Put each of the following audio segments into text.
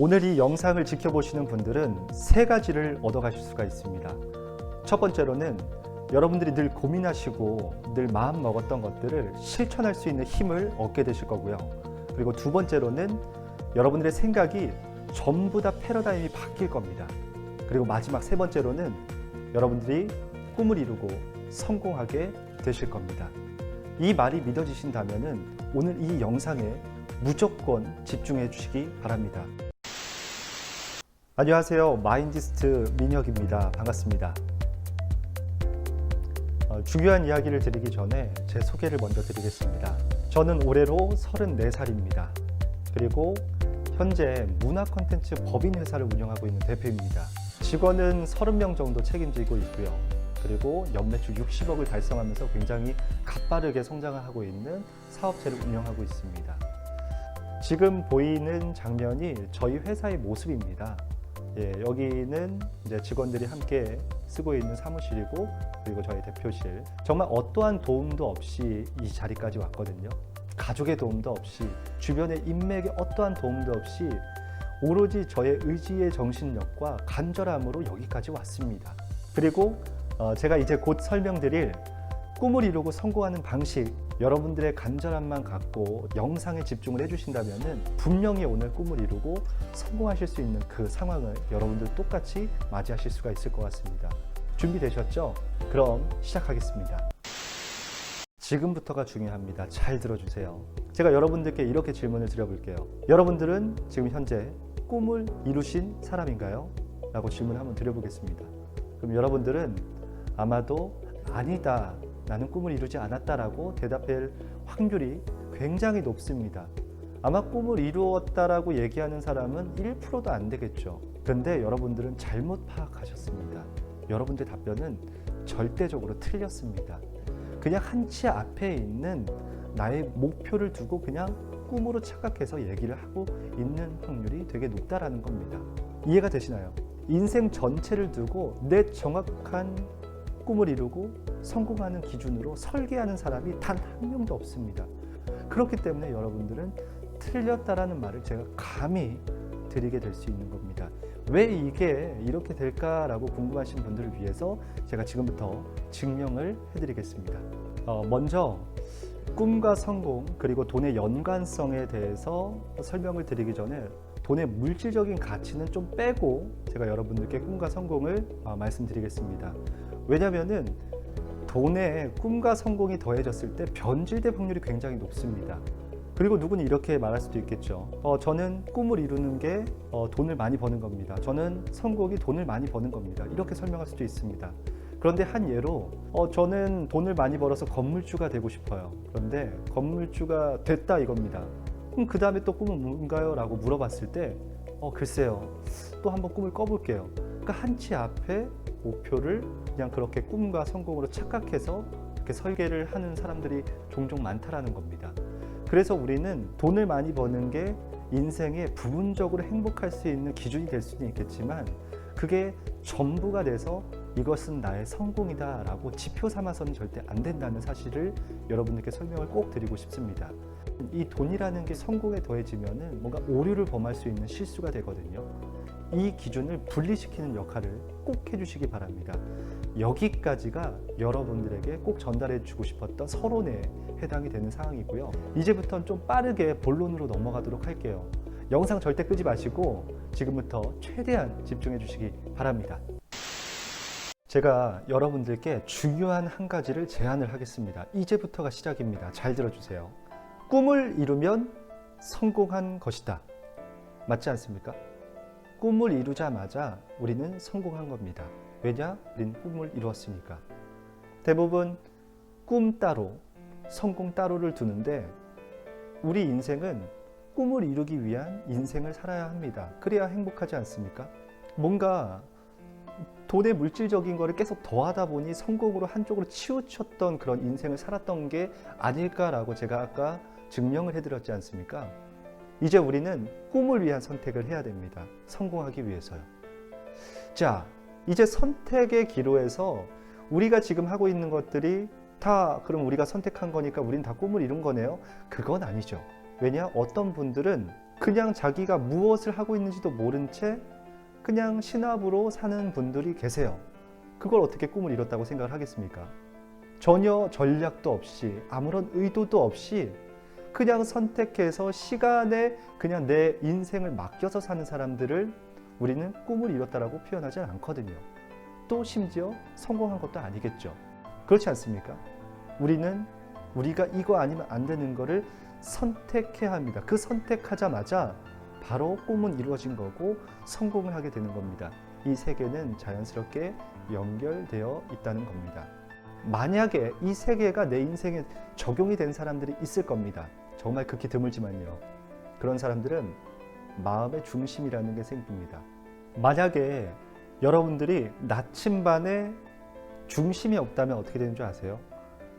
오늘 이 영상을 지켜보시는 분들은 세 가지를 얻어가실 수가 있습니다. 첫 번째로는 여러분들이 늘 고민하시고 늘 마음 먹었던 것들을 실천할 수 있는 힘을 얻게 되실 거고요. 그리고 두 번째로는 여러분들의 생각이 전부 다 패러다임이 바뀔 겁니다. 그리고 마지막 세 번째로는 여러분들이 꿈을 이루고 성공하게 되실 겁니다. 이 말이 믿어지신다면 오늘 이 영상에 무조건 집중해 주시기 바랍니다. 안녕하세요. 마인디스트 민혁입니다. 반갑습니다. 중요한 이야기를 드리기 전에 제 소개를 먼저 드리겠습니다. 저는 올해로 34살입니다. 그리고 현재 문화 콘텐츠 법인 회사를 운영하고 있는 대표입니다. 직원은 30명 정도 책임지고 있고요. 그리고 연매출 60억을 달성하면서 굉장히 가빠르게 성장을 하고 있는 사업체를 운영하고 있습니다. 지금 보이는 장면이 저희 회사의 모습입니다. 여기는 이제 직원들이 함께 쓰고 있는 사무실이고, 그리고 저희 대표실. 정말 어떠한 도움도 없이 이 자리까지 왔거든요. 가족의 도움도 없이, 주변의 인맥의 어떠한 도움도 없이 오로지 저의 의지의 정신력과 간절함으로 여기까지 왔습니다. 그리고 제가 이제 곧 설명드릴 꿈을 이루고 성공하는 방식, 여러분들의 간절함만 갖고 영상에 집중을 해주신다면 분명히 오늘 꿈을 이루고 성공하실 수 있는 그 상황을 여러분들 똑같이 맞이하실 수가 있을 것 같습니다. 준비되셨죠? 그럼 시작하겠습니다. 지금부터가 중요합니다. 잘 들어주세요. 제가 여러분들께 이렇게 질문을 드려볼게요. 여러분들은 지금 현재 꿈을 이루신 사람인가요? 라고 질문을 한번 드려보겠습니다. 그럼 여러분들은 아마도 아니다, 나는 꿈을 이루지 않았다라고 대답할 확률이 굉장히 높습니다. 아마 꿈을 이루었다라고 얘기하는 사람은 1%도 안 되겠죠. 그런데 여러분들은 잘못 파악하셨습니다. 여러분들 답변은 절대적으로 틀렸습니다. 그냥 한치 앞에 있는 나의 목표를 두고 그냥 꿈으로 착각해서 얘기를 하고 있는 확률이 되게 높다라는 겁니다. 이해가 되시나요? 인생 전체를 두고 내 정확한 꿈을 이루고 성공하는 기준으로 설계하는 사람이 단 한 명도 없습니다. 그렇기 때문에 여러분들은 틀렸다라는 말을 제가 감히 드리게 될 수 있는 겁니다. 왜 이게 이렇게 될까라고 궁금하신 분들을 위해서 제가 지금부터 증명을 해드리겠습니다. 먼저 꿈과 성공, 그리고 돈의 연관성에 대해서 설명을 드리기 전에 돈의 물질적인 가치는 좀 빼고 제가 여러분들께 꿈과 성공을 말씀드리겠습니다. 왜냐하면 돈에 꿈과 성공이 더해졌을 때 변질될 확률이 굉장히 높습니다. 그리고 누구는 이렇게 말할 수도 있겠죠. 저는 꿈을 이루는 게 돈을 많이 버는 겁니다. 저는 성공이 돈을 많이 버는 겁니다. 이렇게 설명할 수도 있습니다. 그런데 한 예로 저는 돈을 많이 벌어서 건물주가 되고 싶어요. 그런데 건물주가 됐다 이겁니다. 그럼 그 다음에 또 꿈은 뭔가요? 라고 물어봤을 때 글쎄요, 또 한번 꿈을 꿔볼게요. 그러니까 한치 앞에 목표를 그냥 그렇게 꿈과 성공으로 착각해서 이렇게 설계를 하는 사람들이 종종 많다라는 겁니다. 그래서 우리는 돈을 많이 버는 게 인생에 부분적으로 행복할 수 있는 기준이 될 수는 있겠지만 그게 전부가 돼서 이것은 나의 성공이다 라고 지표 삼아서는 절대 안 된다는 사실을 여러분들께 설명을 꼭 드리고 싶습니다. 이 돈이라는 게 성공에 더해지면은 뭔가 오류를 범할 수 있는 실수가 되거든요. 이 기준을 분리시키는 역할을 꼭 해주시기 바랍니다. 여기까지가 여러분들에게 꼭 전달해 주고 싶었던 서론에 해당이 되는 상황이고요. 이제부터는 좀 빠르게 본론으로 넘어가도록 할게요. 영상 절대 끄지 마시고 지금부터 최대한 집중해 주시기 바랍니다. 제가 여러분들께 중요한 한 가지를 제안을 하겠습니다. 이제부터가 시작입니다. 잘 들어주세요. 꿈을 이루면 성공한 것이다. 맞지 않습니까? 꿈을 이루자마자 우리는 성공한 겁니다. 왜냐? 우린 꿈을 이루었으니까. 대부분 꿈 따로, 성공 따로를 두는데 우리 인생은 꿈을 이루기 위한 인생을 살아야 합니다. 그래야 행복하지 않습니까? 뭔가 돈의 물질적인 거를 계속 더하다 보니 성공으로 한쪽으로 치우쳤던 그런 인생을 살았던 게 아닐까라고 제가 아까 증명을 해드렸지 않습니까? 이제 우리는 꿈을 위한 선택을 해야 됩니다. 성공하기 위해서요. 자, 이제 선택의 기로에서 우리가 지금 하고 있는 것들이 다 그럼 우리가 선택한 거니까 우린 다 꿈을 이룬 거네요? 그건 아니죠. 왜냐? 어떤 분들은 그냥 자기가 무엇을 하고 있는지도 모른 채 그냥 신압으로 사는 분들이 계세요. 그걸 어떻게 꿈을 이뤘다고 생각을 하겠습니까? 전혀 전략도 없이 아무런 의도도 없이 그냥 선택해서 시간에 그냥 내 인생을 맡겨서 사는 사람들을 우리는 꿈을 이뤘다라고 표현하지 않거든요. 또 심지어 성공한 것도 아니겠죠. 그렇지 않습니까? 우리는 우리가 이거 아니면 안 되는 거를 선택해야 합니다. 그 선택하자마자 바로 꿈은 이루어진 거고 성공을 하게 되는 겁니다. 이 세계는 자연스럽게 연결되어 있다는 겁니다. 만약에 이 세계가 내 인생에 적용이 된 사람들이 있을 겁니다. 정말 극히 드물지만요. 그런 사람들은 마음의 중심이라는 게 생깁니다. 만약에 여러분들이 나침반에 중심이 없다면 어떻게 되는 줄 아세요?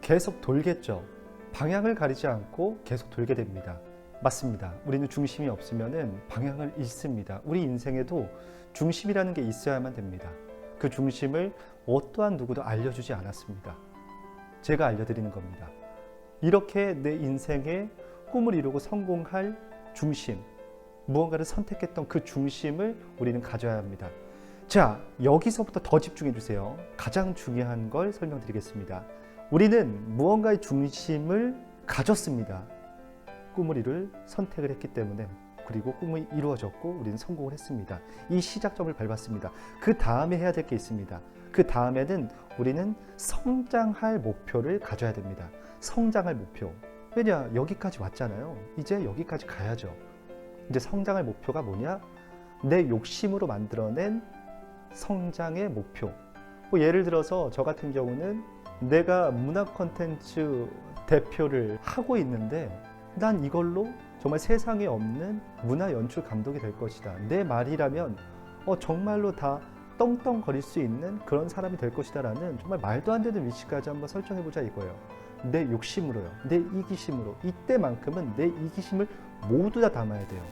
계속 돌겠죠. 방향을 가리지 않고 계속 돌게 됩니다. 맞습니다. 우리는 중심이 없으면 방향을 잃습니다. 우리 인생에도 중심이라는 게 있어야만 됩니다. 그 중심을 어떠한 누구도 알려주지 않았습니다. 제가 알려드리는 겁니다. 이렇게 내 인생에 꿈을 이루고 성공할 중심, 무언가를 선택했던 그 중심을 우리는 가져야 합니다. 자, 여기서부터 더 집중해 주세요. 가장 중요한 걸 설명드리겠습니다. 우리는 무언가의 중심을 가졌습니다. 꿈을 이룰 선택을 했기 때문에, 그리고 꿈이 이루어졌고 우리는 성공을 했습니다. 이 시작점을 밟았습니다. 그 다음에 해야 될 게 있습니다. 그 다음에는 우리는 성장할 목표를 가져야 됩니다. 성장할 목표. 왜냐? 여기까지 왔잖아요. 이제 여기까지 가야죠. 이제 성장할 목표가 뭐냐? 내 욕심으로 만들어낸 성장의 목표. 뭐 예를 들어서 저 같은 경우는 내가 문화 콘텐츠 대표를 하고 있는데 난 이걸로 정말 세상에 없는 문화 연출 감독이 될 것이다. 내 말이라면 정말로 다 떵떵거릴 수 있는 그런 사람이 될 것이다 라는 정말 말도 안 되는 위치까지 한번 설정해보자 이거예요. 내 욕심으로요. 내 이기심으로. 이때만큼은 내 이기심을 모두 다 담아야 돼요.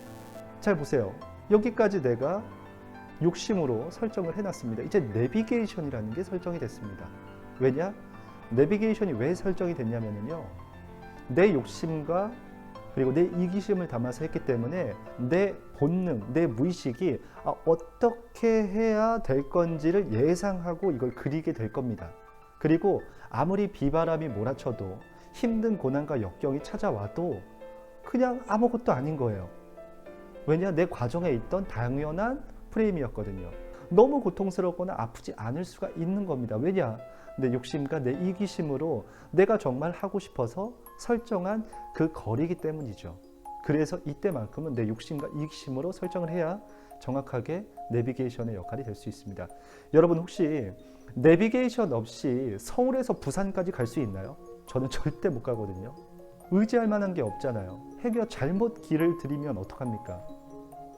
잘 보세요. 여기까지 내가 욕심으로 설정을 해놨습니다. 이제 내비게이션이라는 게 설정이 됐습니다. 왜냐? 내비게이션이 왜 설정이 됐냐면요. 내 욕심과 그리고 내 이기심을 담아서 했기 때문에 내 본능, 내 무의식이 어떻게 해야 될 건지를 예상하고 이걸 그리게 될 겁니다. 그리고 아무리 비바람이 몰아쳐도 힘든 고난과 역경이 찾아와도 그냥 아무것도 아닌 거예요. 왜냐? 내 과정에 있던 당연한 프레임이었거든요. 너무 고통스럽거나 아프지 않을 수가 있는 겁니다. 왜냐? 내 욕심과 내 이기심으로 내가 정말 하고 싶어서 설정한 그 거리이기 때문이죠. 그래서 이때만큼은 내 욕심과 이기심으로 설정을 해야 정확하게 내비게이션의 역할이 될 수 있습니다. 여러분 혹시 내비게이션 없이 서울에서 부산까지 갈 수 있나요? 저는 절대 못 가거든요. 의지할 만한 게 없잖아요. 행여 잘못 길을 들이면 어떡합니까?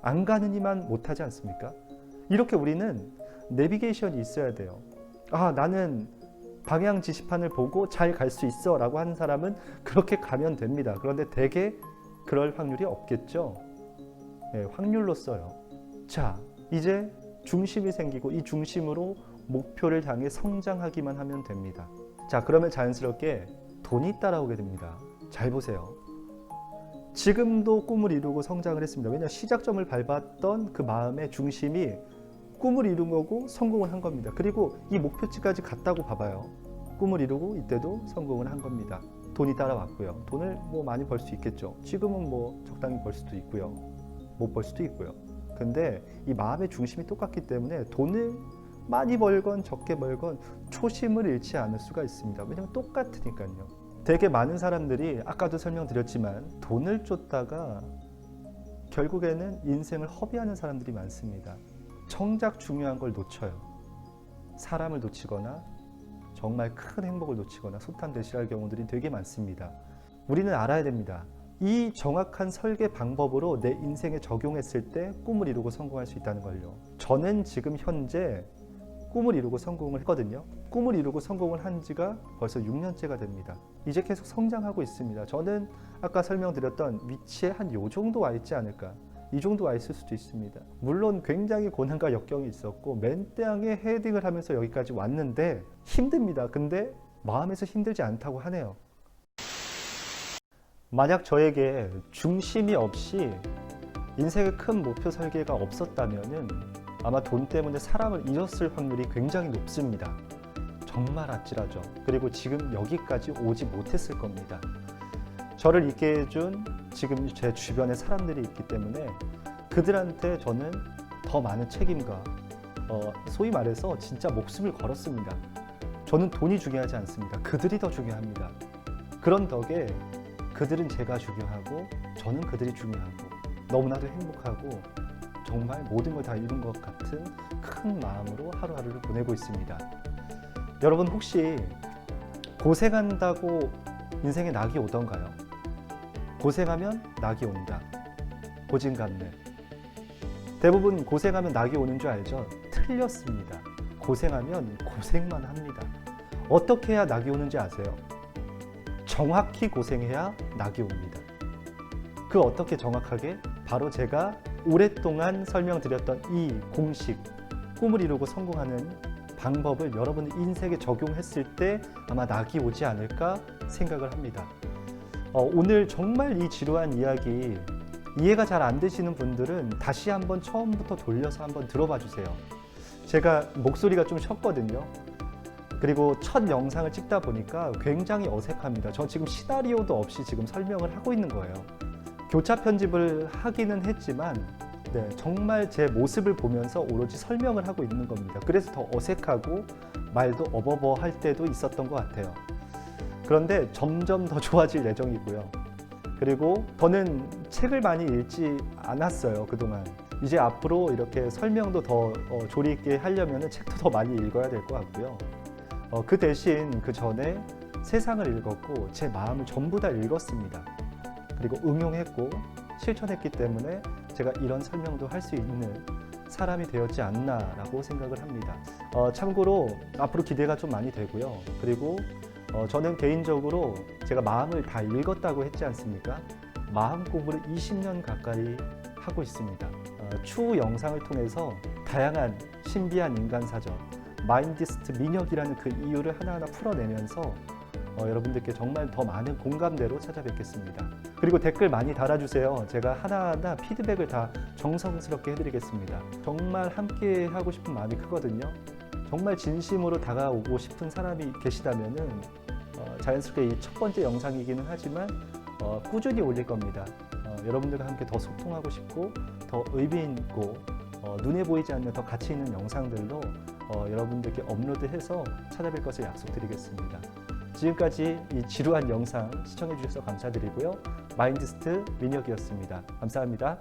안 가는 이만 못하지 않습니까? 이렇게 우리는 내비게이션이 있어야 돼요. 나는 방향 지시판을 보고 잘 갈 수 있어 라고 하는 사람은 그렇게 가면 됩니다. 그런데 대개 그럴 확률이 없겠죠. 네, 확률로 써요. 자, 이제 중심이 생기고 이 중심으로 목표를 향해 성장하기만 하면 됩니다. 자, 그러면 자연스럽게 돈이 따라오게 됩니다. 잘 보세요. 지금도 꿈을 이루고 성장을 했습니다. 왜냐하면 시작점을 밟았던 그 마음의 중심이 꿈을 이룬 거고 성공을 한 겁니다. 그리고 이 목표치까지 갔다고 봐봐요. 꿈을 이루고 이때도 성공을 한 겁니다. 돈이 따라왔고요. 돈을 뭐 많이 벌 수 있겠죠. 지금은 뭐 적당히 벌 수도 있고요. 못 벌 수도 있고요. 근데 이 마음의 중심이 똑같기 때문에 돈을 많이 벌건 적게 벌건 초심을 잃지 않을 수가 있습니다. 왜냐하면 똑같으니까요. 되게 많은 사람들이 아까도 설명드렸지만 돈을 쫓다가 결국에는 인생을 허비하는 사람들이 많습니다. 정작 중요한 걸 놓쳐요. 사람을 놓치거나 정말 큰 행복을 놓치거나 소탄대실할 경우들이 되게 많습니다. 우리는 알아야 됩니다. 이 정확한 설계 방법으로 내 인생에 적용했을 때 꿈을 이루고 성공할 수 있다는 걸요. 저는 지금 현재 꿈을 이루고 성공을 했거든요. 꿈을 이루고 성공을 한 지가 벌써 6년째가 됩니다. 이제 계속 성장하고 있습니다. 저는 아까 설명드렸던 위치에 한 요 정도 와 있지 않을까. 이 정도 와 있을 수도 있습니다. 물론 굉장히 고난과 역경이 있었고 맨땅에 헤딩을 하면서 여기까지 왔는데 힘듭니다. 근데 마음에서 힘들지 않다고 하네요. 만약 저에게 중심이 없이 인생의 큰 목표 설계가 없었다면은 아마 돈 때문에 사람을 잃었을 확률이 굉장히 높습니다. 정말 아찔하죠. 그리고 지금 여기까지 오지 못했을 겁니다. 저를 있게 해준 지금 제 주변에 사람들이 있기 때문에 그들한테 저는 더 많은 책임과 소위 말해서 진짜 목숨을 걸었습니다. 저는 돈이 중요하지 않습니다. 그들이 더 중요합니다. 그런 덕에 그들은 제가 중요하고 저는 그들이 중요하고 너무나도 행복하고 정말 모든 걸 다 이룬 것 같은 큰 마음으로 하루하루를 보내고 있습니다. 여러분 혹시 고생한다고 인생에 낙이 오던가요? 고생하면 낙이 온다. 고진감래. 대부분 고생하면 낙이 오는 줄 알죠? 틀렸습니다. 고생하면 고생만 합니다. 어떻게 해야 낙이 오는지 아세요? 정확히 고생해야 낙이 옵니다. 그 어떻게 정확하게? 바로 제가 오랫동안 설명드렸던 이 공식, 꿈을 이루고 성공하는 방법을 여러분 인생에 적용했을 때 아마 낙이 오지 않을까 생각을 합니다. 오늘 정말 이 지루한 이야기 이해가 잘 안 되시는 분들은 다시 한번 처음부터 돌려서 한번 들어봐 주세요. 제가 목소리가 좀 쉬었거든요. 그리고 첫 영상을 찍다 보니까 굉장히 어색합니다. 저 지금 시나리오도 없이 지금 설명을 하고 있는 거예요. 교차 편집을 하기는 했지만 정말 제 모습을 보면서 오로지 설명을 하고 있는 겁니다. 그래서 더 어색하고 말도 어버버 할 때도 있었던 것 같아요. 그런데 점점 더 좋아질 예정이고요. 그리고 저는 책을 많이 읽지 않았어요, 그동안. 이제 앞으로 이렇게 설명도 더 조리 있게 하려면 책도 더 많이 읽어야 될 것 같고요. 그 대신 그 전에 세상을 읽었고 제 마음을 전부 다 읽었습니다. 그리고 응용했고 실천했기 때문에 제가 이런 설명도 할 수 있는 사람이 되었지 않나라고 생각을 합니다. 참고로 앞으로 기대가 좀 많이 되고요. 그리고 저는 개인적으로 제가 마음을 다 읽었다고 했지 않습니까? 마음 공부를 20년 가까이 하고 있습니다. 추후 영상을 통해서 다양한 신비한 인간 사전, 마인디스트 민혁이라는 그 이유를 하나하나 풀어내면서 여러분들께 정말 더 많은 공감대로 찾아뵙겠습니다. 그리고 댓글 많이 달아주세요. 제가 하나하나 피드백을 다 정성스럽게 해드리겠습니다. 정말 함께 하고 싶은 마음이 크거든요. 정말 진심으로 다가오고 싶은 사람이 계시다면은 자연스럽게 이 첫 번째 영상이기는 하지만 꾸준히 올릴 겁니다. 여러분들과 함께 더 소통하고 싶고 더 의미 있고 눈에 보이지 않는 더 가치 있는 영상들로 여러분들께 업로드해서 찾아뵐 것을 약속드리겠습니다. 지금까지 이 지루한 영상 시청해 주셔서 감사드리고요. 마인디스트 민혁이었습니다. 감사합니다.